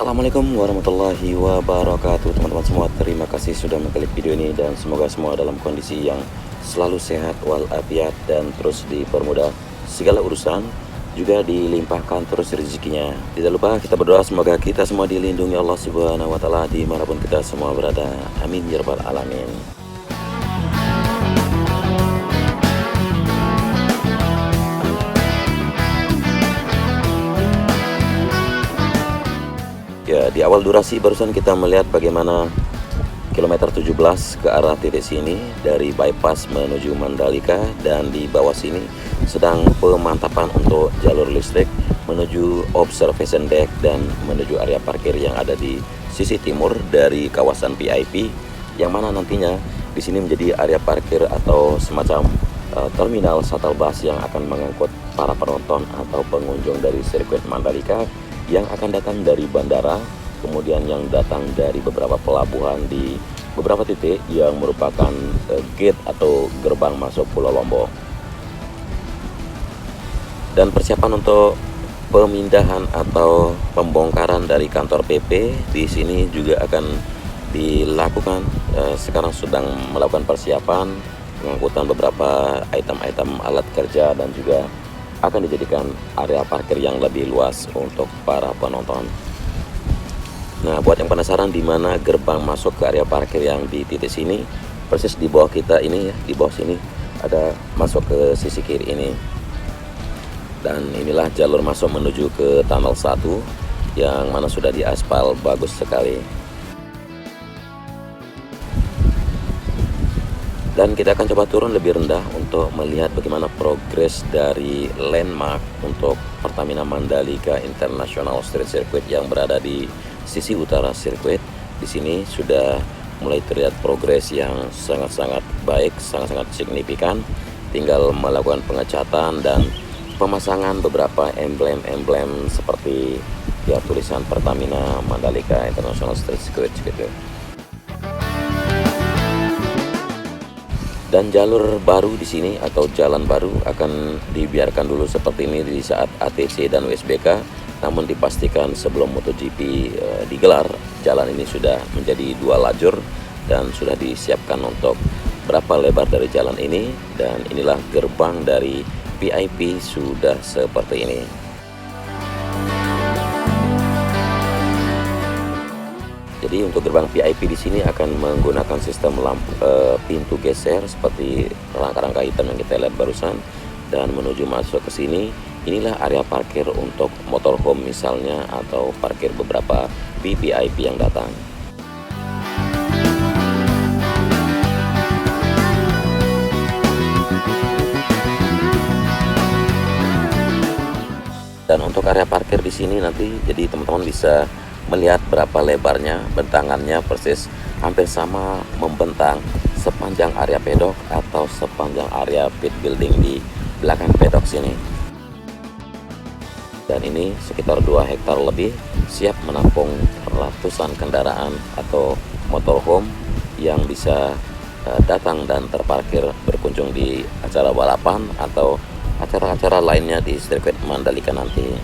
Assalamualaikum warahmatullahi wabarakatuh teman-teman semua. Terima kasih sudah mengklik video ini dan semoga semua dalam kondisi yang selalu sehat walafiat dan terus dipermudah segala urusan, juga dilimpahkan terus rezekinya. Tidak lupa kita berdoa semoga kita semua dilindungi Allah Subhanahu wa taala dimanapun kita semua berada. Amin ya rabbal alamin. Ya, di awal durasi barusan kita melihat bagaimana kilometer 17 ke arah titik sini dari bypass menuju Mandalika, dan di bawah sini sedang pemantapan untuk jalur listrik menuju observation deck dan menuju area parkir yang ada di sisi timur dari kawasan VIP, yang mana nantinya di sini menjadi area parkir atau semacam terminal shuttle bus yang akan mengangkut para penonton atau pengunjung dari sirkuit Mandalika yang akan datang dari bandara, kemudian yang datang dari beberapa pelabuhan di beberapa titik yang merupakan gate atau gerbang masuk Pulau Lombok. Dan persiapan untuk pemindahan atau pembongkaran dari kantor PP di sini juga akan dilakukan. Sekarang sedang melakukan persiapan pengangkutan beberapa item-item alat kerja dan juga akan dijadikan area parkir yang lebih luas untuk para penonton. Nah, buat yang penasaran di mana gerbang masuk ke area parkir yang di titik sini, persis di bawah kita ini ya, di bawah sini ada masuk ke sisi kiri ini. Dan inilah jalur masuk menuju ke tunnel 1 yang mana sudah diaspal bagus sekali. Dan kita akan coba turun lebih rendah untuk melihat bagaimana progres dari landmark untuk Pertamina Mandalika International Street Circuit yang berada di sisi utara sirkuit. Di sini sudah mulai terlihat progres yang sangat-sangat baik, sangat-sangat signifikan. Tinggal melakukan pengecatan dan pemasangan beberapa emblem-emblem seperti ya tulisan Pertamina Mandalika International Street Circuit gitu. Dan jalur baru di sini atau jalan baru akan dibiarkan dulu seperti ini di saat ATC dan WSBK, namun dipastikan sebelum MotoGP digelar, jalan ini sudah menjadi 2 lajur dan sudah disiapkan untuk berapa lebar dari jalan ini. Dan inilah gerbang dari VIP sudah seperti ini. Jadi untuk gerbang VIP di sini akan menggunakan sistem lampu pintu geser seperti rangka-rangka hitam yang kita lihat barusan, dan menuju masuk ke sini. Inilah area parkir untuk motorhome misalnya, atau parkir beberapa VVIP yang datang. Dan untuk area parkir di sini nanti jadi teman-teman bisa melihat berapa lebarnya, bentangannya persis hampir sama membentang sepanjang area pedok atau sepanjang area pit building di belakang pedok sini. Dan ini sekitar 2 hektar lebih, siap menampung ratusan kendaraan atau motorhome yang bisa datang dan terparkir berkunjung di acara balapan atau acara-acara lainnya di sirkuit Mandalika nanti.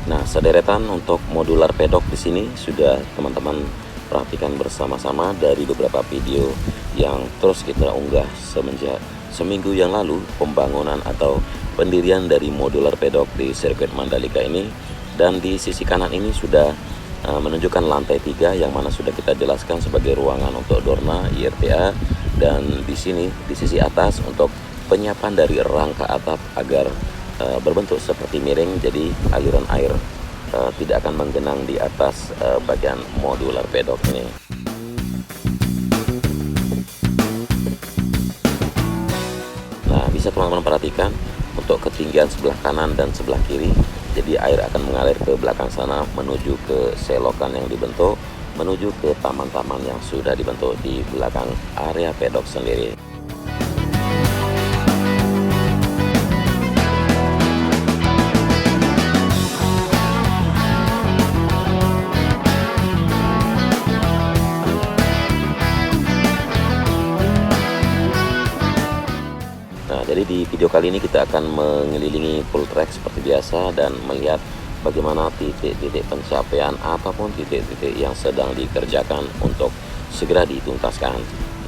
Nah, sederetan untuk modular pedok di sini sudah teman-teman perhatikan bersama-sama dari beberapa video yang terus kita unggah semenjak seminggu yang lalu pembangunan atau pendirian dari modular pedok di sirkuit Mandalika ini. Dan di sisi kanan ini sudah menunjukkan lantai 3 yang mana sudah kita jelaskan sebagai ruangan untuk Dorna IRTA, dan di sini di sisi atas untuk penyiapan dari rangka atap agar berbentuk seperti miring, jadi aliran air tidak akan menggenang di atas bagian modular pedok ini. Nah, bisa teman-teman perhatikan untuk ketinggian sebelah kanan dan sebelah kiri, jadi air akan mengalir ke belakang sana menuju ke selokan yang dibentuk, menuju ke taman-taman yang sudah dibentuk di belakang area pedok sendiri. di video kali ini kita akan mengelilingi full track seperti biasa dan melihat bagaimana titik-titik pencapaian ataupun titik-titik yang sedang dikerjakan untuk segera dituntaskan.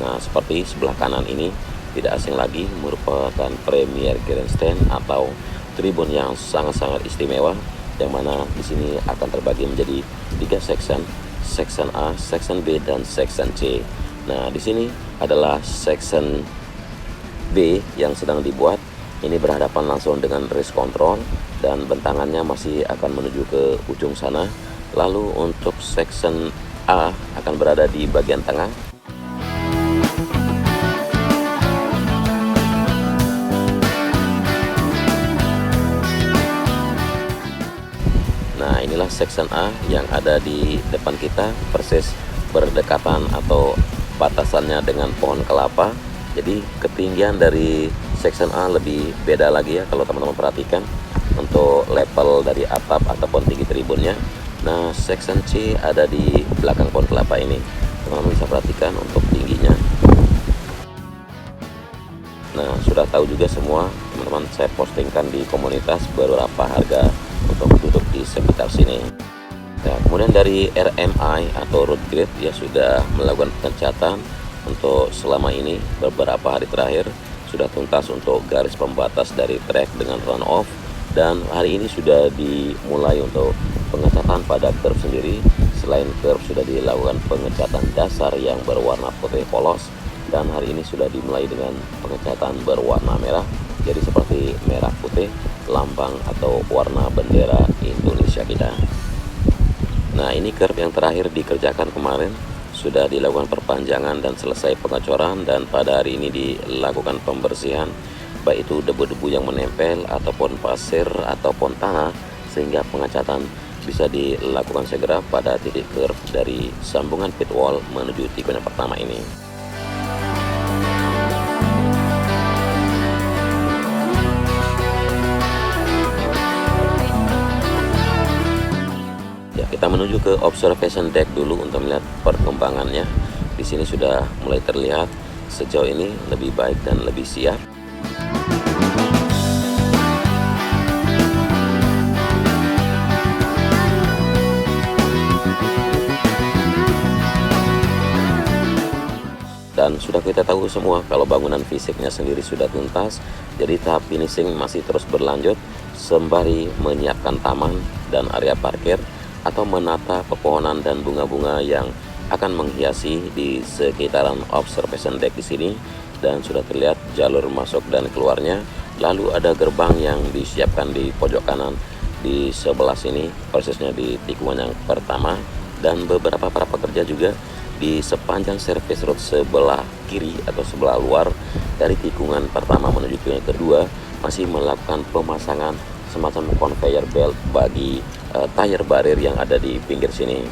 Nah, seperti sebelah kanan ini tidak asing lagi, merupakan Premier Grandstand atau tribun yang sangat-sangat istimewa, yang mana di sini akan terbagi menjadi 3 section, section A, section B, dan section C. Nah, di sini adalah section B yang sedang dibuat. Ini berhadapan langsung dengan race control dan bentangannya masih akan menuju ke ujung sana. Lalu untuk section A akan berada di bagian tengah. Nah, inilah section A yang ada di depan kita, persis berdekatan atau batasannya dengan pohon kelapa. Jadi ketinggian dari section A lebih beda lagi ya kalau teman-teman perhatikan untuk level dari atap ataupun tinggi tribunnya. Nah, section C ada di belakang pohon kelapa ini. Teman-teman bisa perhatikan untuk tingginya. Nah, sudah tahu juga semua teman-teman, saya postingkan di komunitas beberapa harga untuk duduk di sekitar sini. Nah, kemudian dari RMI atau road grid ya sudah melakukan pengecatan untuk selama ini. Beberapa hari terakhir sudah tuntas untuk garis pembatas dari trek dengan run off, dan hari ini sudah dimulai untuk pengecatan pada curve sendiri. Selain curve sudah dilakukan pengecatan dasar yang berwarna putih polos, dan hari ini sudah dimulai dengan pengecatan berwarna merah, jadi seperti merah putih lambang atau warna bendera Indonesia kita. Nah, ini curve yang terakhir dikerjakan kemarin, sudah dilakukan perpanjangan dan selesai pengecoran, dan pada hari ini dilakukan pembersihan baik itu debu-debu yang menempel ataupun pasir ataupun tanah, sehingga pengecatan bisa dilakukan segera pada titik curve dari sambungan pit wall menuju tikungan yang pertama ini. Kita menuju ke observation deck dulu untuk melihat perkembangannya. Di sini sudah mulai terlihat sejauh ini lebih baik dan lebih siap. Dan sudah kita tahu semua kalau bangunan fisiknya sendiri sudah tuntas, jadi tahap finishing masih terus berlanjut sembari menyiapkan taman dan area parkir atau menata pepohonan dan bunga-bunga yang akan menghiasi di sekitaran observation deck di sini. Dan sudah terlihat jalur masuk dan keluarnya. Lalu ada gerbang yang disiapkan di pojok kanan di sebelah sini, persisnya di tikungan yang pertama, dan beberapa para pekerja juga di sepanjang service road sebelah kiri atau sebelah luar dari tikungan pertama menuju tikungan kedua masih melakukan pemasangan semacam conveyor belt bagi tire barrier yang ada di pinggir sini.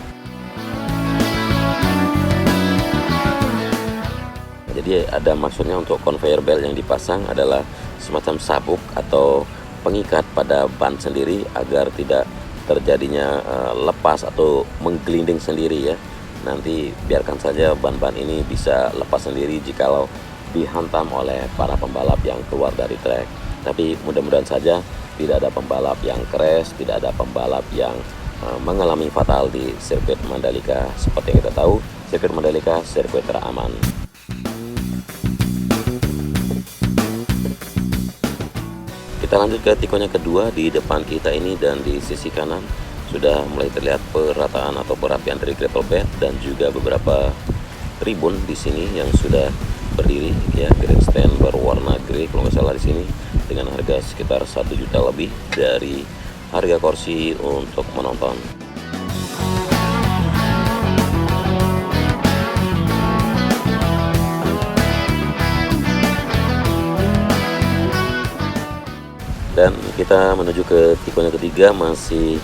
Jadi ada maksudnya untuk conveyor belt yang dipasang adalah semacam sabuk atau pengikat pada ban sendiri agar tidak terjadinya lepas atau menggelinding sendiri ya. Nanti biarkan saja ban-ban ini bisa lepas sendiri jikalau dihantam oleh para pembalap yang keluar dari trek. Tapi mudah-mudahan saja tidak ada pembalap yang crash, tidak ada pembalap yang mengalami fatal di sirkuit Mandalika. Seperti yang kita tahu, sirkuit Mandalika sirkuit teraman. Kita lanjut ke tikungan kedua di depan kita ini, dan di sisi kanan sudah mulai terlihat perataan atau perapian dari gravel bed dan juga beberapa tribun di sini yang sudah berdiri ya, grandstand berwarna grey kalau nggak salah di sini, dengan harga sekitar 1 juta lebih dari harga kursi untuk menonton. Dan kita menuju ke tikungan ketiga, masih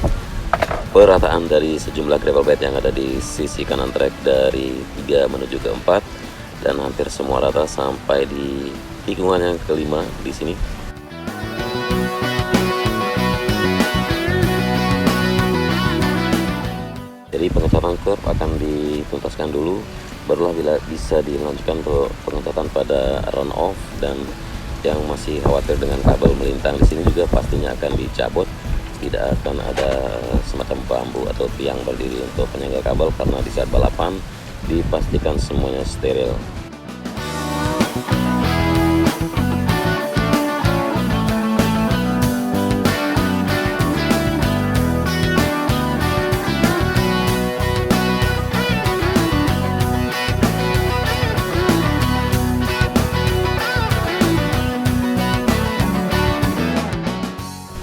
perataan dari sejumlah gravel bed yang ada di sisi kanan trek dari 3 menuju ke 4, dan hampir semua rata sampai di tikungan yang kelima di sini. Jadi pengecatan curve akan dituntaskan dulu, barulah bila bisa dilanjutkan untuk pengecatan pada run off dan yang masih khawatir dengan kabel melintang di sini juga pastinya akan dicabut. Tidak akan ada semacam bambu atau tiang berdiri untuk penyangga kabel, karena di saat balapan dipastikan semuanya steril.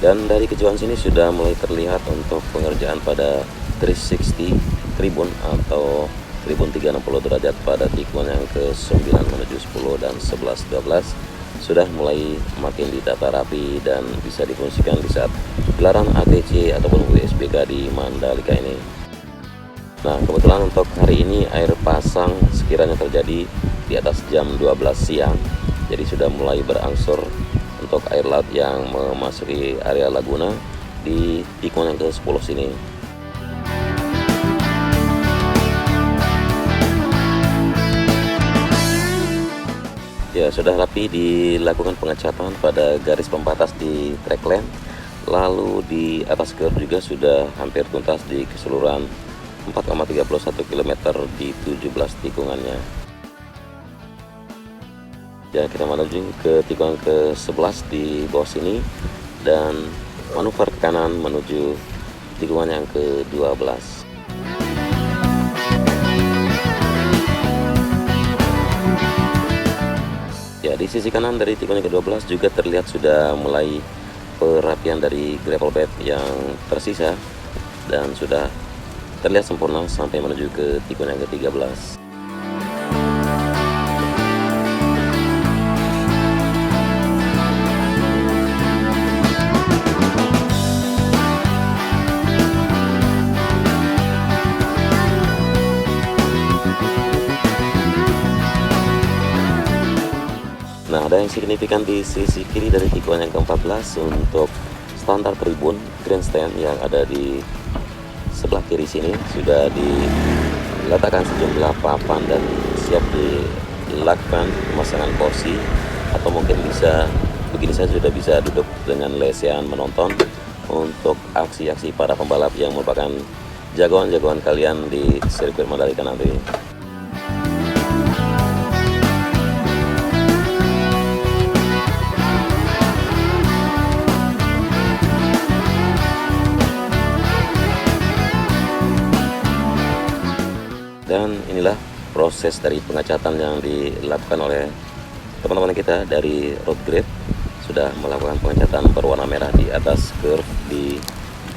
Dan dari kejauhan sini sudah mulai terlihat untuk pengerjaan pada 360 tribun atau tribun 360 derajat pada tikungan yang ke-9 menuju 10 dan 11 12 sudah mulai makin ditata rapi dan bisa difungsikan di saat gelaran ATC ataupun WSBK di Mandalika ini. Nah, kebetulan untuk hari ini air pasang sekiranya terjadi di atas jam 12 siang, jadi sudah mulai berangsur untuk air laut yang memasuki area Laguna di tikungan yang ke-10 sini. Ya, sudah rapi dilakukan pengecatan pada garis pembatas di track lane, lalu di atas curb juga sudah hampir tuntas di keseluruhan 4,31 km di 17 tikungannya. Ya, kita menuju ke tikungan ke-11 di bawah sini dan manuver ke kanan menuju tikungan yang ke-12. Ya, di sisi kanan dari tikungan yang ke-12 juga terlihat sudah mulai perapian dari gravel bed yang tersisa dan sudah terlihat sempurna sampai menuju ke tikungan yang ke-13. Nah, ada yang signifikan di sisi kiri dari tikungan yang ke-14 untuk standar tribun grandstand yang ada di sebelah kiri sini sudah diletakkan sejumlah papan dan siap dilakukan pemasangan kursi, atau mungkin bisa begini saja sudah bisa duduk dengan lesehan menonton untuk aksi-aksi para pembalap yang merupakan jagoan-jagoan kalian di sirkuit Mandalika nanti. Dan inilah proses dari pengecatan yang dilakukan oleh teman-teman kita dari Road Grip. Sudah melakukan pengecatan berwarna merah di atas curve di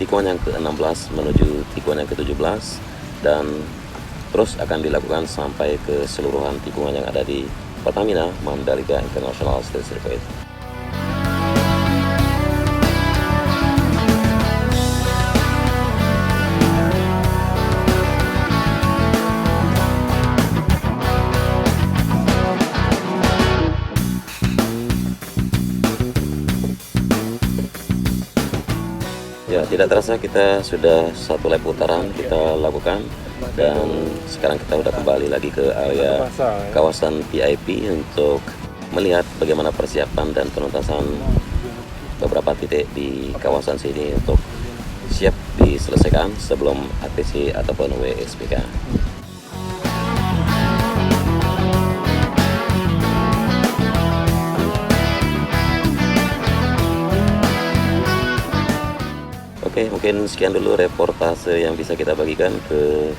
tikungan yang ke-16 menuju tikungan yang ke-17, dan terus akan dilakukan sampai keseluruhan tikungan yang ada di Pertamina Mandalika International Street Circuit. Ya, tidak terasa kita sudah satu lap putaran kita lakukan, dan sekarang kita sudah kembali lagi ke area kawasan VIP untuk melihat bagaimana persiapan dan penuntasan beberapa titik di kawasan sini untuk siap diselesaikan sebelum ATC ataupun WSBK. Oke, mungkin sekian dulu reportase yang bisa kita bagikan ke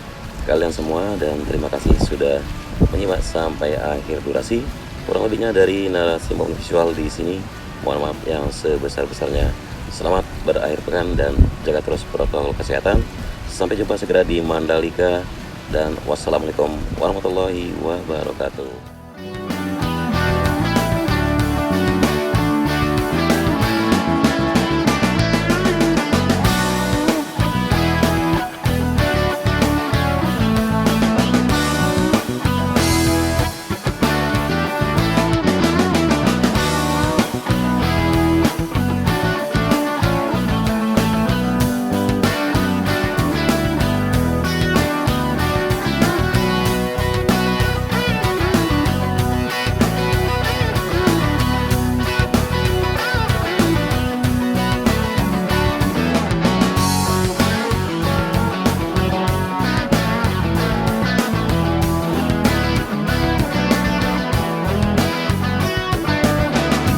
kalian semua, dan terima kasih sudah menyimak sampai akhir durasi. Kurang lebihnya dari narasi maupun visual di sini, mohon maaf yang sebesar-besarnya. Selamat berakhir pekan dan jaga terus protokol kesehatan. Sampai jumpa segera di Mandalika, dan wassalamualaikum warahmatullahi wabarakatuh.